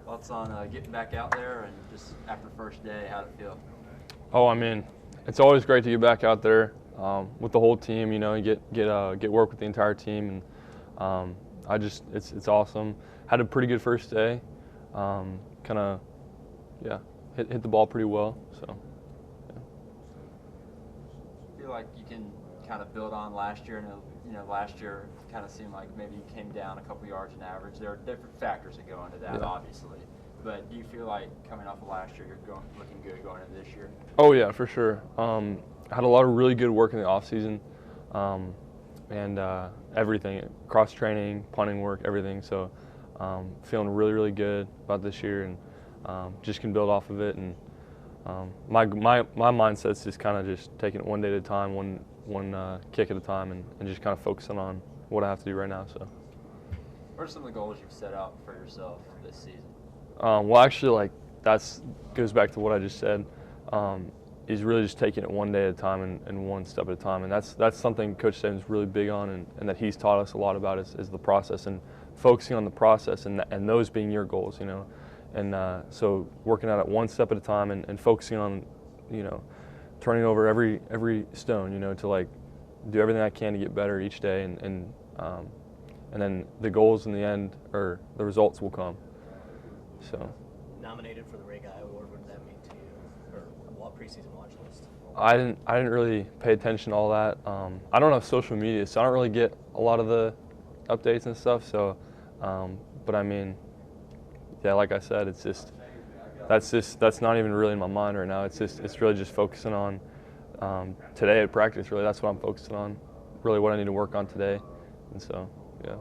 Thoughts on getting back out there and just after first day, how'd it feel? Oh, I mean, it's always great to get back out there with the whole team. You know, you get work with the entire team, and it's awesome. Had a pretty good first day. Hit the ball pretty well. So. I feel like you can kind of build on last year, and last year kind of seemed like maybe you came down a couple yards in average. There are different factors that go into that, obviously. But do you feel like coming off of last year, you're looking good going into this year? Oh yeah, for sure. I had a lot of really good work in the off season, and everything, cross training, punting work, everything. So feeling really good about this year, and just can build off of it. And my mindset's just kind of just taking it one day at a time, one kick at a time, and just kind of focusing on what I have to do right now. So. What are some of the goals you've set out for yourself this season? Well, actually, that's goes back to what I just said. Is really just taking it one day at a time and one step at a time, and that's something Coach Saban's really big on, and that he's taught us a lot about is the process and focusing on the process and those being your goals, you know, and so working at it one step at a time and focusing on, you know, turning over every stone, you know, to like do everything I can to get better each day, and then the goals in the end or the results will come. So. Nominated for the Ray Guy Award, what did that mean to you? Or what preseason watch list? I didn't really pay attention to all that. I don't have social media, so I don't really get a lot of the updates and stuff. So, but I mean, yeah, like I said, that's not even really in my mind right now. It's really just focusing on today at practice. Really, that's what I'm focusing on. Really, what I need to work on today, and so yeah.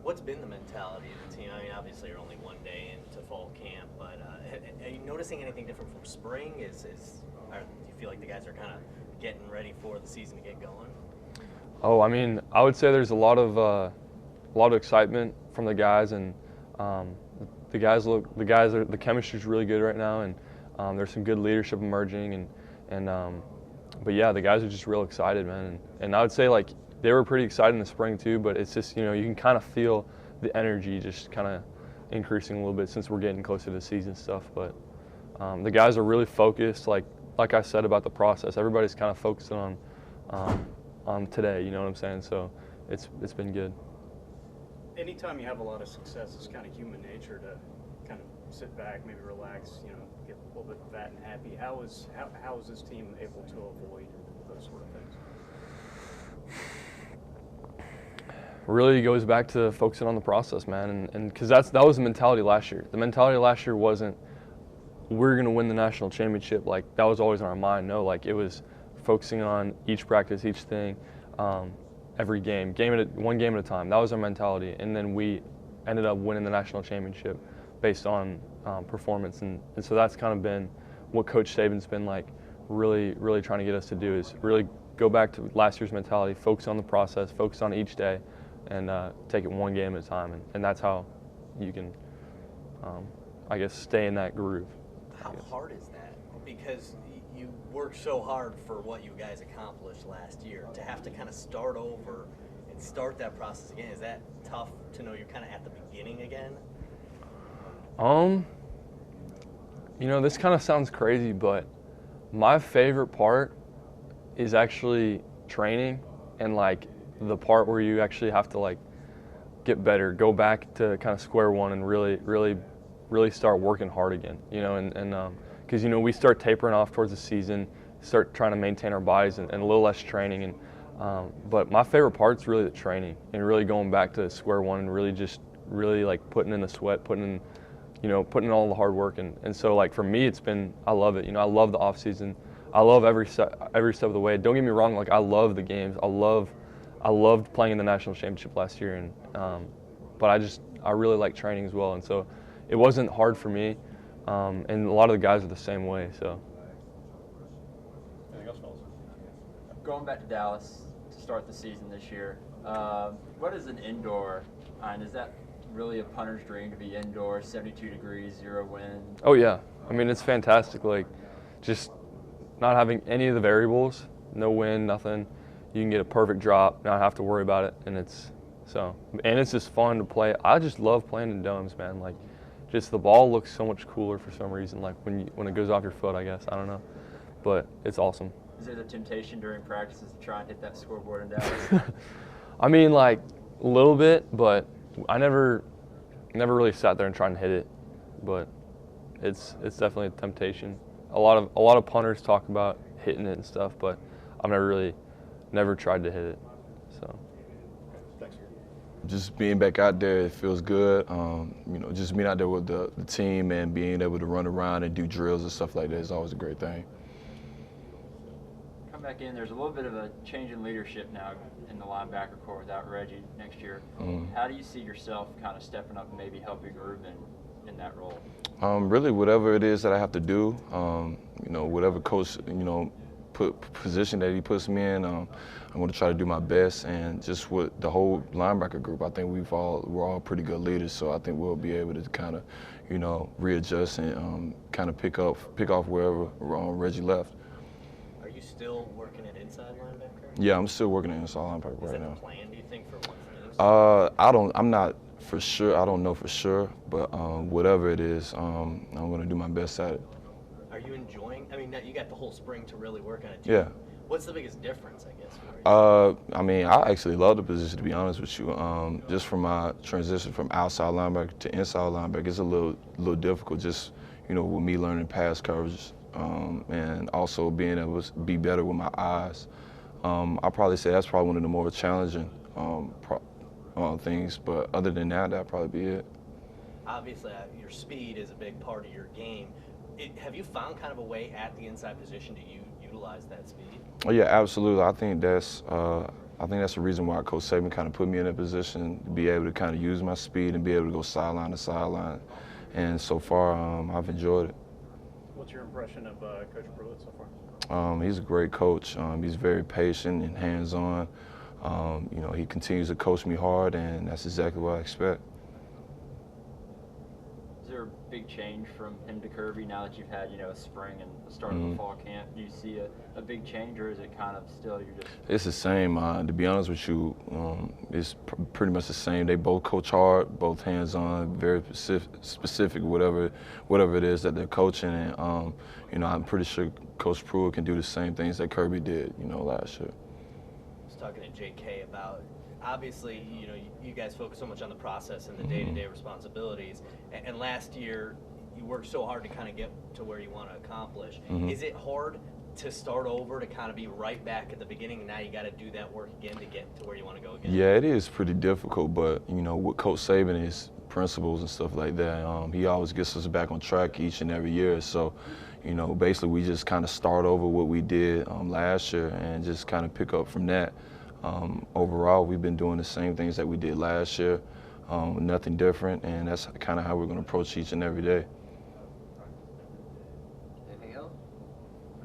What's been the mentality of the team? I mean, obviously you're only one day into fall camp, but are you noticing anything different from spring? Do you feel like the guys are kind of getting ready for the season to get going? Oh, I mean, I would say there's a lot of excitement from the guys, and the chemistry's really good right now, and there's some good leadership emerging, but yeah, the guys are just real excited, man, and I would say like they were pretty excited in the spring too, but it's just, you know, you can kind of feel the energy just kind of increasing a little bit since we're getting closer to the season stuff. But the guys are really focused, like I said about the process. Everybody's kind of focusing on today. You know what I'm saying? So it's been good. Anytime you have a lot of success, it's kind of human nature to kind of sit back, maybe relax, you know, get a little bit fat and happy. How is this team able to avoid those sort of things? Really goes back to focusing on the process, man, and because that was the mentality last year. The mentality last year wasn't we're going to win the national championship. Like that was always in our mind. No, like it was focusing on each practice, each thing, every game, one game at a time. That was our mentality, and then we ended up winning the national championship based on performance, and so that's kind of been what Coach Saban's been like really trying to get us to do, is really go back to last year's mentality, focus on the process, focus on each day, and take it one game at a time, and that's how you can, I guess, stay in that groove. How hard is that? Because you worked so hard for what you guys accomplished last year. To have to kind of start over and start that process again, is that tough to know you're kind of at the beginning again? You know, this kind of sounds crazy, but my favorite part is actually training and like the part where you actually have to like get better, go back to kind of square one and really start working hard again, you know, and because, you know, we start tapering off towards the season, start trying to maintain our bodies and a little less training, and but my favorite part's really the training and really going back to square one and really like putting in the sweat, putting in all the hard work, and so like for me I love it, you know, I love the off season. I love every step of the way. Don't get me wrong, like I love the games. I loved playing in the national championship last year, and but I really like training as well, and so it wasn't hard for me, and a lot of the guys are the same way. So. Anything else, fellas? Going back to Dallas to start the season this year, what is an indoor? And is that really a punter's dream to be indoors, 72 degrees, 0 wind? Oh yeah, I mean it's fantastic. Like just not having any of the variables, no wind, nothing. You can get a perfect drop, not have to worry about it, and it's just fun to play. I just love playing in domes, man. Like just the ball looks so much cooler for some reason. Like when it goes off your foot, I guess, I don't know, but it's awesome. Is there the temptation during practices to try and hit that scoreboard in Dallas? I mean, like a little bit, but I never really sat there and tried to hit it. But it's definitely a temptation. A lot of punters talk about hitting it and stuff, but I've never tried to hit it. So. Just being back out there, it feels good. You know, just being out there with the team and being able to run around and do drills and stuff like that is always a great thing. Come back in. There's a little bit of a change in leadership now in the linebacker corps without Reggie next year. How do you see yourself kind of stepping up and maybe helping Ruben in that role? Really, whatever it is that I have to do, you know, whatever coach, you know, position that he puts me in, I'm going to try to do my best. And just with the whole linebacker group, I think we're all pretty good leaders. So I think we'll be able to kind of, you know, readjust and kind of pick off wherever Reggie left. Are you still working at inside linebacker? Yeah, I'm still working at inside linebacker right now. Is that the plan, do you think, for once? I'm not for sure. I don't know for sure, but whatever it is, I'm going to do my best at it. Are you enjoying? I mean, you got the whole spring to really work on it. Too. Yeah. What's the biggest difference, I guess, for you? I mean, I actually love the position, to be honest with you. Just from my transition from outside linebacker to inside linebacker, it's a little difficult. Just, you know, with me learning pass coverage and also being able to be better with my eyes. I'll probably say that's probably one of the more challenging things. But other than that, that'd probably be it. Obviously, your speed is a big part of your game. Have you found kind of a way at the inside position to utilize that speed? Oh yeah, absolutely. I think that's the reason why Coach Saban kind of put me in a position to be able to kind of use my speed and be able to go sideline to sideline. And so far, I've enjoyed it. What's your impression of Coach Pruitt so far? He's a great coach. He's very patient and hands-on. You know, he continues to coach me hard, and that's exactly what I expect. Is there a big change from him to Kirby now that you've had, you know, a spring and the start of the fall camp? Do you see a big change, or is it kind of still you're just? It's the same. To be honest with you, it's pretty much the same. They both coach hard, both hands-on, very specific, whatever it is that they're coaching. And you know, I'm pretty sure Coach Pruitt can do the same things that Kirby did, you know, last year. I was talking to JK about, obviously, you know, you guys focus so much on the process and the day-to-day responsibilities. And last year, you worked so hard to kind of get to where you want to accomplish. Is it hard to start over, to kind of be right back at the beginning, and now you got to do that work again to get to where you want to go again? Yeah, it is pretty difficult, but you know, with Coach Saban, his principles and stuff like that, he always gets us back on track each and every year. So, you know, basically we just kind of start over what we did last year and just kind of pick up from that. Overall, we've been doing the same things that we did last year, nothing different, and that's kind of how we're going to approach each and every day.